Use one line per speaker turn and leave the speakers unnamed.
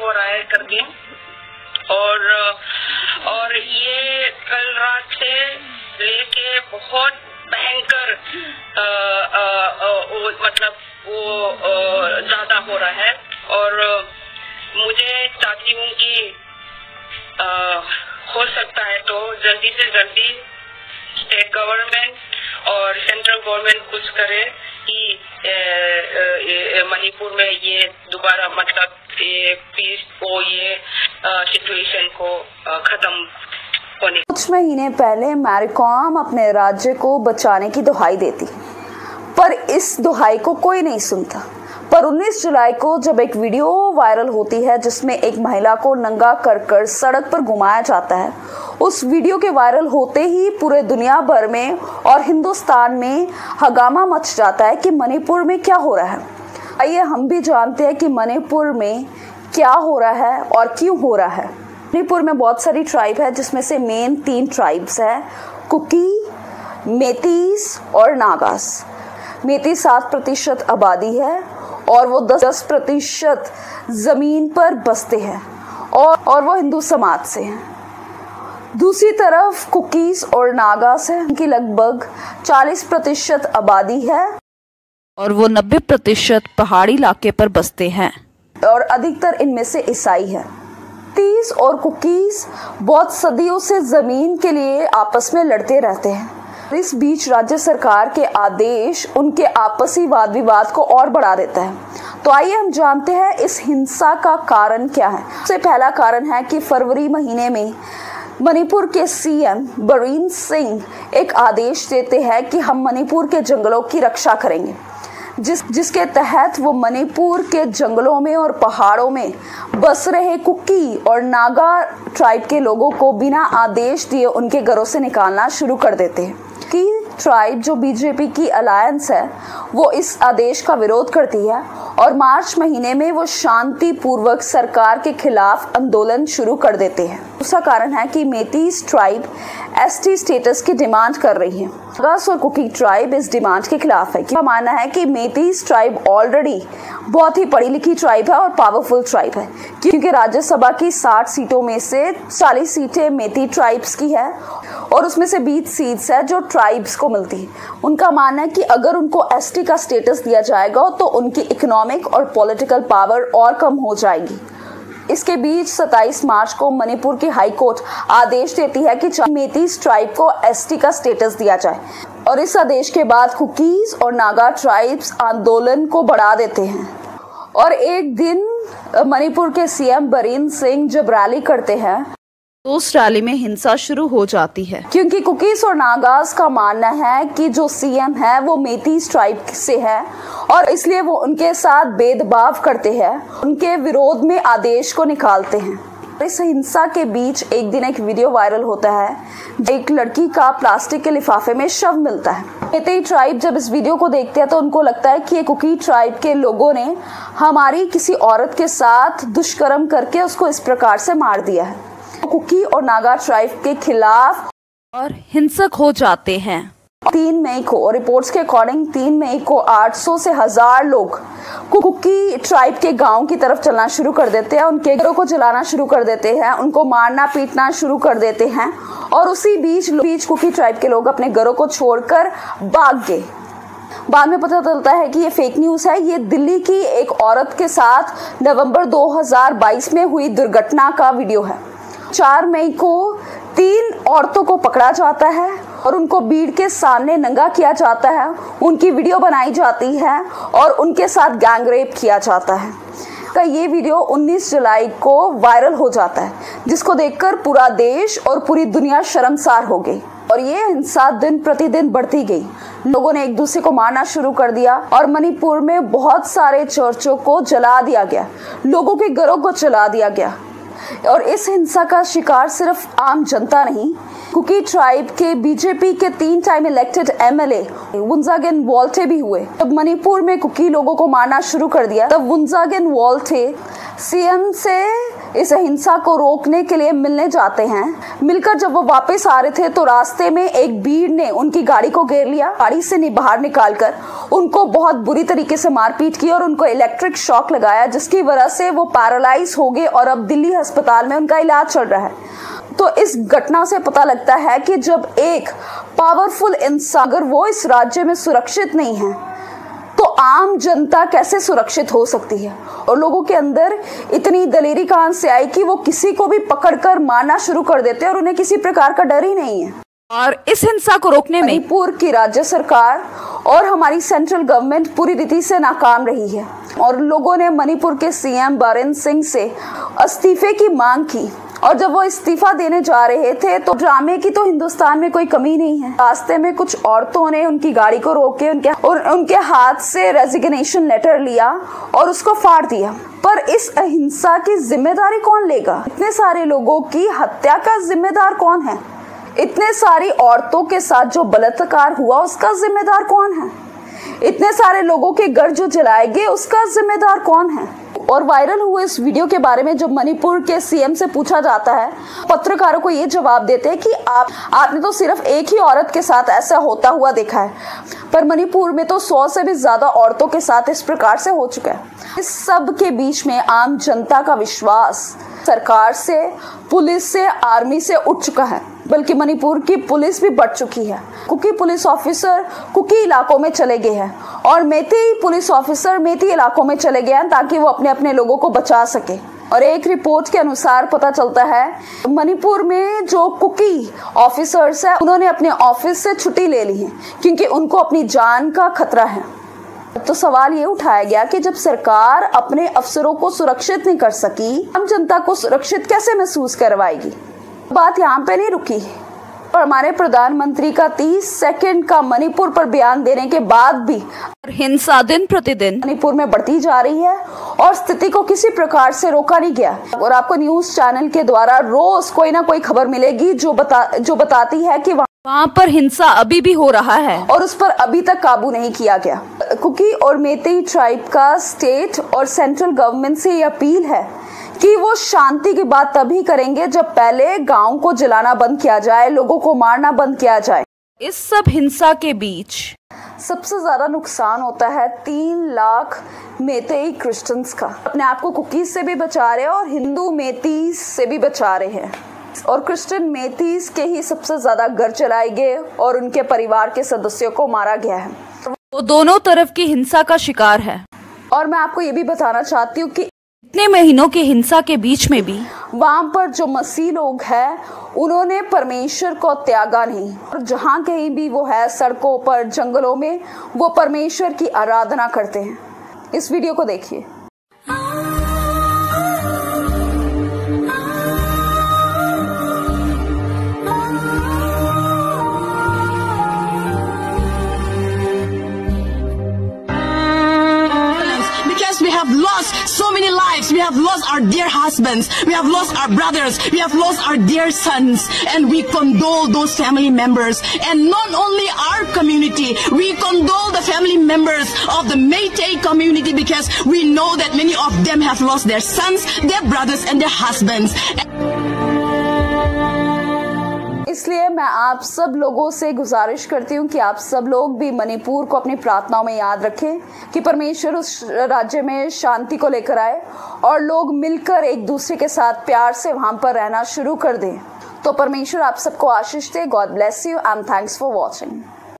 हो रहा है करके। और ये कल रात से लेके बहुत भयंकर मतलब वो ज्यादा हो रहा है। और मुझे चाहती हूँ कि हो सकता है तो जल्दी से जल्दी स्टेट गवर्नमेंट और सेंट्रल गवर्नमेंट कुछ करे कि मणिपुर में ये दोबारा मतलब पीस को ये सिचुएशन को खत्म होने।
कुछ महीने पहले मैरी कॉम अपने राज्य को बचाने की दुहाई देती, पर इस दुहाई को कोई नहीं सुनता। पर 19 जुलाई को जब एक वीडियो वायरल होती है जिसमें एक महिला को नंगा कर सड़क पर घुमाया जाता है, उस वीडियो के वायरल होते ही पूरे दुनिया भर में और हिंदुस्तान में हंगामा मच जाता है कि मणिपुर में क्या हो रहा है। आइए हम भी जानते हैं कि मणिपुर में क्या हो रहा है और क्यों हो रहा है। मणिपुर में बहुत सारी ट्राइब है जिसमें से मेन 3 ट्राइब्स है, कुकी, मेतीस और नागास। मेती 7% आबादी है और वो 10% जमीन पर बसते हैं और वो हिंदू समाज से हैं। दूसरी तरफ कुकीज और नागास है, उनकी लगभग 40% आबादी है और वो 90% पहाड़ी इलाके पर बसते हैं और अधिकतर इनमें से ईसाई है। 30 और कुकीज बहुत सदियों से जमीन के लिए आपस में लड़ते रहते हैं। इस बीच राज्य सरकार के आदेश उनके आपसी वाद विवाद को और बढ़ा देता है। तो आइए हम जानते हैं इस हिंसा का कारण क्या है। सबसे पहला कारण है कि फरवरी महीने में मणिपुर के सीएम बरीन सिंह एक आदेश देते हैं कि हम मणिपुर के जंगलों की रक्षा करेंगे, जिसके तहत वो मणिपुर के जंगलों में और पहाड़ों में बस रहे कुकी और नागा ट्राइब के लोगों को बिना आदेश दिए उनके घरों से निकालना शुरू कर देते हैं। की ट्राइब जो बीजेपी की अलायंस है वो इस आदेश का विरोध करती है और मार्च महीने में वो शांतिपूर्वक सरकार के खिलाफ आंदोलन शुरू कर देते हैं। दूसरा कारण है कि मेतीस ट्राइब एसटी स्टेटस की डिमांड कर रही है। नागास और कुकी ट्राइब इस डिमांड के खिलाफ है। क्या मानना है कि मेतीस ट्राइब ऑलरेडी बहुत ही पढ़ी लिखी ट्राइब है और पावरफुल ट्राइब है, क्योंकि राज्यसभा की 60 सीटों में से 40 सीटें मेती ट्राइब्स की है और उसमें से 20 सीट्स है जो ट्राइब्स को मिलती है। उनका मानना है कि अगर उनको एसटी का स्टेटस दिया जाएगा तो उनकी इकोनॉमिक और पॉलिटिकल पावर और कम हो जाएगी। इसके बीच 27 मार्च को मणिपुर की हाई कोर्ट आदेश देती है कि मेतीस ट्राइब को एसटी का स्टेटस दिया जाए और इस आदेश के बाद कुकीज और नागा ट्राइब्स आंदोलन को बढ़ा देते हैं। और एक दिन मणिपुर के सीएम बरीन सिंह जब रैली करते हैं तो उस रैली में हिंसा शुरू हो जाती है, क्योंकि कुकीज और नागास का मानना है कि जो सीएम है वो मेतीस ट्राइब से है और इसलिए वो उनके साथ भेदभाव करते हैं, उनके विरोध में आदेश को निकालते हैं। इस हिंसा के बीच एक दिन एक वीडियो वायरल होता है, एक लड़की का प्लास्टिक के लिफाफे में शव मिलता है। मेती ट्राइब जब इस वीडियो को देखते हैं तो उनको लगता है कि ये कुकी ट्राइब के लोगों ने हमारी किसी औरत के साथ दुष्कर्म करके उसको इस प्रकार से मार दिया है। कुकी और नागा ट्राइब के खिलाफ और हिंसक हो जाते हैं। 3 मई को और रिपोर्ट्स के अकॉर्डिंग 3 मई को 800 से 1000 लोग कुकी ट्राइब के गांव की तरफ चलना शुरू कर देते हैं, उनके घरों को जलाना शुरू कर देते हैं, उनको मारना पीटना शुरू कर देते हैं और उसी बीच कुकी ट्राइब के लोग अपने घरों को छोड़कर भाग गए। बाद में पता चलता है कि ये फेक न्यूज़ है। ये दिल्ली की एक औरत के साथ नवंबर 2022 में हुई दुर्घटना का वीडियो है। 4 मई को 3 औरतों को पकड़ा जाता है और उनको भीड़ के सामने नंगा किया जाता है, उनकी वीडियो बनाई जाती है और उनके साथ गैंग रेप किया जाता है। ये वीडियो 19 जुलाई को वायरल हो जाता है, जिसको देखकर पूरा देश और पूरी दुनिया शर्मसार हो गई और ये हिंसा दिन प्रतिदिन बढ़ती गई। लोगों ने एक दूसरे को मारना शुरू कर दिया और मणिपुर में बहुत सारे चर्चों को जला दिया गया, लोगों के घरों को जला दिया गया। और इस हिंसा का शिकार सिर्फ आम जनता नहीं, कुकी ट्राइब के बीजेपी के 3 टाइम इलेक्टेड एमएलए वुनजागिन वोल्टे भी हुए। जब मणिपुर में कुकी लोगों को मारना शुरू कर दिया तब वुनजागिन वोल्टे सीएम से इस हिंसा को रोकने के लिए मिलने जाते हैं। मिलकर जब वो वापस आ रहे थे तो रास्ते में एक भीड़ ने उनकी गाड़ी को घेर लिया। गाड़ी से बाहर निकालकर उनको बहुत बुरी तरीके से मारपीट की और उनको इलेक्ट्रिक शॉक लगाया, जिसकी वजह से वो पैरालाइज हो गए और अब दिल्ली अस्पताल में उनका इलाज चल रहा है। तो इस घटना से पता लगता है कि जब एक पावरफुल इंसान अगर वो इस राज्य में सुरक्षित नहीं है तो आम जनता कैसे सुरक्षित हो सकती है। और लोगों के अंदर इतनी दलेरी कहां से आई कि वो किसी को भी पकड़कर मारना शुरू कर देते हैं और उन्हें किसी प्रकार का डर ही नहीं है। और इस हिंसा को रोकने में मणिपुर की राज्य सरकार और हमारी सेंट्रल गवर्नमेंट पूरी रीति से नाकाम रही है और लोगों ने मणिपुर के सीएम बीरेन सिंह से इस्तीफे की मांग की। और जब वो इस्तीफा देने जा रहे थे तो ड्रामे की तो हिंदुस्तान में कोई कमी नहीं है। रास्ते में कुछ औरतों ने उनकी गाड़ी को रोक के उनके हाथ से रेजिग्नेशन लेटर लिया और उसको फाड़ दिया। पर इस अहिंसा की जिम्मेदारी कौन लेगा? इतने सारे लोगों की हत्या का जिम्मेदार कौन है? इतने सारी औरतों के साथ जो बलात्कार हुआ उसका जिम्मेदार कौन है? इतने सारे लोगों के घर जो जलाए गए उसका जिम्मेदार कौन है? और वायरल हुए इस वीडियो के बारे में जब मणिपुर के सीएम से पूछा जाता है, पत्रकारों को ये जवाब देते हैं कि आपने तो सिर्फ एक ही औरत के साथ ऐसा होता हुआ देखा है, पर मणिपुर में तो 100 से भी ज्यादा औरतों के साथ इस प्रकार से हो चुका है। इस सब के बीच में आम जनता का विश्वास सरकार से, पुलिस से, आर्मी से उठ चुका है, बल्कि मणिपुर की पुलिस भी बढ़ चुकी है। कुकी पुलिस ऑफिसर कुकी इलाकों में चले गए हैं और मेती पुलिस ऑफिसर मेती इलाकों में चले गए हैं ताकि वो अपने लोगों को बचा सके। और एक रिपोर्ट के अनुसार पता चलता है मणिपुर में जो कुकी ऑफिसर्स है उन्होंने अपने ऑफिस से छुट्टी ले ली है क्योंकि उनको अपनी जान का खतरा है। तो सवाल ये उठाया गया कि जब सरकार अपने अफसरों को सुरक्षित नहीं कर सकी, आम जनता को सुरक्षित कैसे महसूस करवाएगी? बात यहाँ पे नहीं रुकी और हमारे प्रधानमंत्री का 30 सेकंड का मणिपुर पर बयान देने के बाद भी हिंसा दिन प्रतिदिन मणिपुर में बढ़ती जा रही है और स्थिति को किसी प्रकार से रोका नहीं गया। और आपको न्यूज चैनल के द्वारा रोज कोई ना कोई खबर मिलेगी जो बताती है कि वहाँ पर हिंसा अभी भी हो रहा है और उस पर अभी तक काबू नहीं किया गया। कुकी और मेती ट्राइब का स्टेट और सेंट्रल गवर्नमेंट से ये अपील है कि वो शांति की बात तभी करेंगे जब पहले गांव को जलाना बंद किया जाए, लोगों को मारना बंद किया जाए। इस सब हिंसा के बीच सबसे ज्यादा नुकसान होता है 3 लाख मेतेई क्रिश्चियंस का। अपने आप को कुकीज से भी बचा रहे हैं और हिंदू मेतीस से भी बचा रहे हैं और क्रिश्चियन मेतीस के ही सबसे ज्यादा घर जलाए गए और उनके परिवार के सदस्यों को मारा गया है। वो दोनों तरफ की हिंसा का शिकार है। और मैं आपको ये भी बताना चाहती हूँ कि इतने महीनों की हिंसा के बीच में भी वहाँ पर जो मसीह लोग हैं उन्होंने परमेश्वर को त्यागा नहीं और जहाँ कहीं भी वो है सड़कों पर, जंगलों में, वो परमेश्वर की आराधना करते हैं। इस वीडियो को देखिए।
We have lost so many lives. We have lost our dear husbands. We have lost our brothers. We have lost our dear sons. And we condole those family members. And not only our community, we condole the family members of the Meitei community because we know that many of them have lost their sons, their brothers and their husbands.
इसलिए मैं आप सब लोगों से गुजारिश करती हूँ कि आप सब लोग भी मणिपुर को अपनी प्रार्थनाओं में याद रखें कि परमेश्वर उस राज्य में शांति को लेकर आए और लोग मिलकर एक दूसरे के साथ प्यार से वहाँ पर रहना शुरू कर दें। तो परमेश्वर आप सबको आशीष दे। God bless you and thanks for watching.